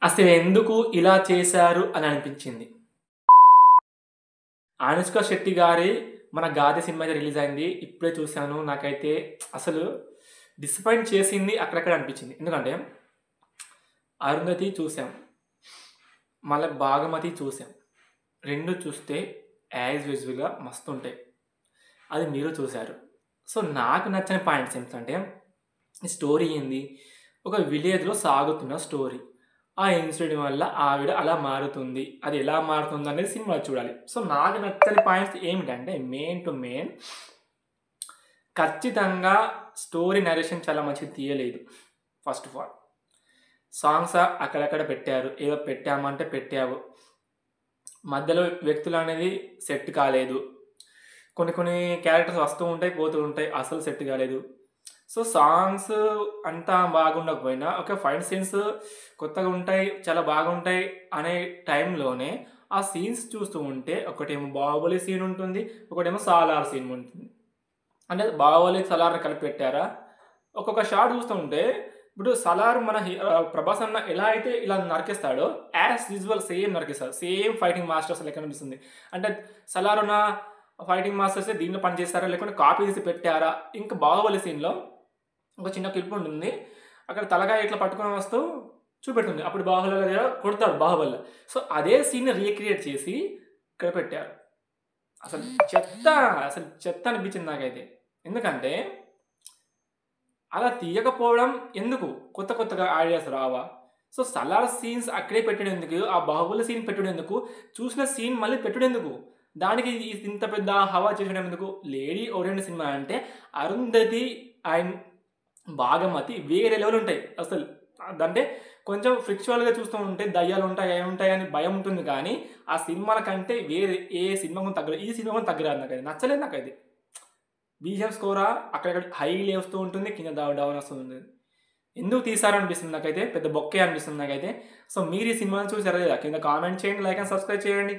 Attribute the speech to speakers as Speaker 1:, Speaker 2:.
Speaker 1: అసలెందుకు ఇలా చేశారు అని అనిపించింది. 'అనుష్క శెట్టి' గారి మన 'గాది' సినిమా అయితే రిలీజ్ అయింది. ఇప్పుడే చూసాను. నాకైతే అసలు డిసప్పాయింట్ చేసింది అక్కడక్కడ అనిపించింది. ఎందుకంటే 'అరుంధతి' చూసాం. మళ్ళా 'భాగమతి' చూసాం. 2 చూస్తే యాజ్ యూజువల్‌గా మస్తుంటాయి. అది మీరు చూసారు. సో, నాకు నచ్చని పాయింట్స్ ఏంటంటే ఈ స్టోరీ ఏంది? ఒక విలేజ్‌లో సాగుతున్న స్టోరీ. ఆ ఇన్సిడెంట్ వల్ల ఆవిడ అలా మారుతుంది. అది ఎలా మారుతుందనేది సినిమాలో చూడాలి. సో, నాకు నచ్చని పాయింట్స్ ఏమిటంటే మెయిన్ టు మెయిన్ ఖచ్చితంగా స్టోరీ నరేషన్ చాలా మంచిగా తీయలేదు. First of all. సాంగ్స్ అక్కడక్కడ పెట్టారు. ఏదో పెట్టామంటే పెట్టావు. మధ్యలో వ్యక్తులనేది సెట్ కాలేదు. కొన్ని క్యారెక్టర్స్ వస్తూ ఉంటాయి, పోతూ ఉంటాయి. అసలు సెట్ కాలేదు. సో, సాంగ్స్ అంతా బాగుండకపోయినా ఫైట్ సీన్స్ కొత్తగా ఉంటాయి, చాలా బాగుంటాయి అనే టైంలోనే ఆ సీన్స్ చూస్తూ ఉంటే ఒకటేమో 'బాహుబలి' సీన్ ఉంటుంది. ఒకటేమో 'సాలార్' సీన్ ఉంటుంది. అంటే 'బాహుబలి' 'సలార్‌ని' కలిపి పెట్టారా? ఒక్కొక్క షాట్ చూస్తూ ఉంటే ఇప్పుడు 'సలార్' మన 'ప్రభాస్' అన్న ఎలా అయితే ఇలా నరికేస్తాడో యాస్ యూజువల్ సేమ్ నరికేస్తాడు. సేమ్ ఫైటింగ్ మాస్టర్స్ లెక్క అనిపిస్తుంది. అంటే 'సలార్' ఉన్న ఫైటింగ్ మాస్టర్సే దీంట్లో పనిచేస్తారా? లేకుంటే కాపీ తీసి పెట్టారా? ఇంకా 'బాహుబలి' సీన్‌లో ఒక చిన్న క్లిప్ ఉంటుంది. అక్కడ తలకాయ ఇట్లా పట్టుకొని వస్తూ చూపెడుతుంది. అప్పుడు 'బాహుబలి' దగ్గర కొడతాడు 'బాహుబలి'. సో, అదే సీన్‌ని రీక్రియేట్ చేసి ఇక్కడ పెట్టారు. అసలు చెత్త, అసలు చెత్త అనిపించింది నాకైతే. ఎందుకంటే అలా తీయకపోవడం ఎందుకు? కొత్తగా ఐడియాస్ రావా? సో, 'సలార్' సీన్స్ అక్కడే పెట్టడెందుకు? ఆ 'బాహుబలి' సీన్ పెట్టడెందుకు? చూసిన సీన్ మళ్ళీ పెట్టడెందుకు? దానికి ఇంత పెద్ద హవా చేయడం ఎందుకు? లేడీ ఓరియెంటెడ్ సినిమా అంటే 'అరుంధతి' అండ్ 'భాగమతి' వేరే లెవెల్ ఉంటాయి అసలు. అంటే కొంచెం ఫ్రిక్చువల్‌గా చూస్తూ ఉంటే దయ్యాలుంటాయి, అవి ఉంటాయి అని భయం ఉంటుంది కానీ, ఆ సినిమాల కంటే వేరే ఏ సినిమాకు తగ్గలేదు. ఈ సినిమా కూడా తగ్గరాదు నాకది. నచ్చలేదు నాకది. బీజీఎం స్కోరా అక్కడక్కడ హై లేస్తూ ఉంటుంది. కింద డౌన్ వస్తూ ఉంటుంది. ఎందుకు తీశారనిపిస్తుంది నాకైతే. పెద్ద బొక్కే అనిపిస్తుంది నాకైతే. సో, మీరు ఈ సినిమాని చూసారా లేదా? కింద కామెంట్ చేయండి, లైక్ అండ్ సబ్స్క్రైబ్ చేయండి.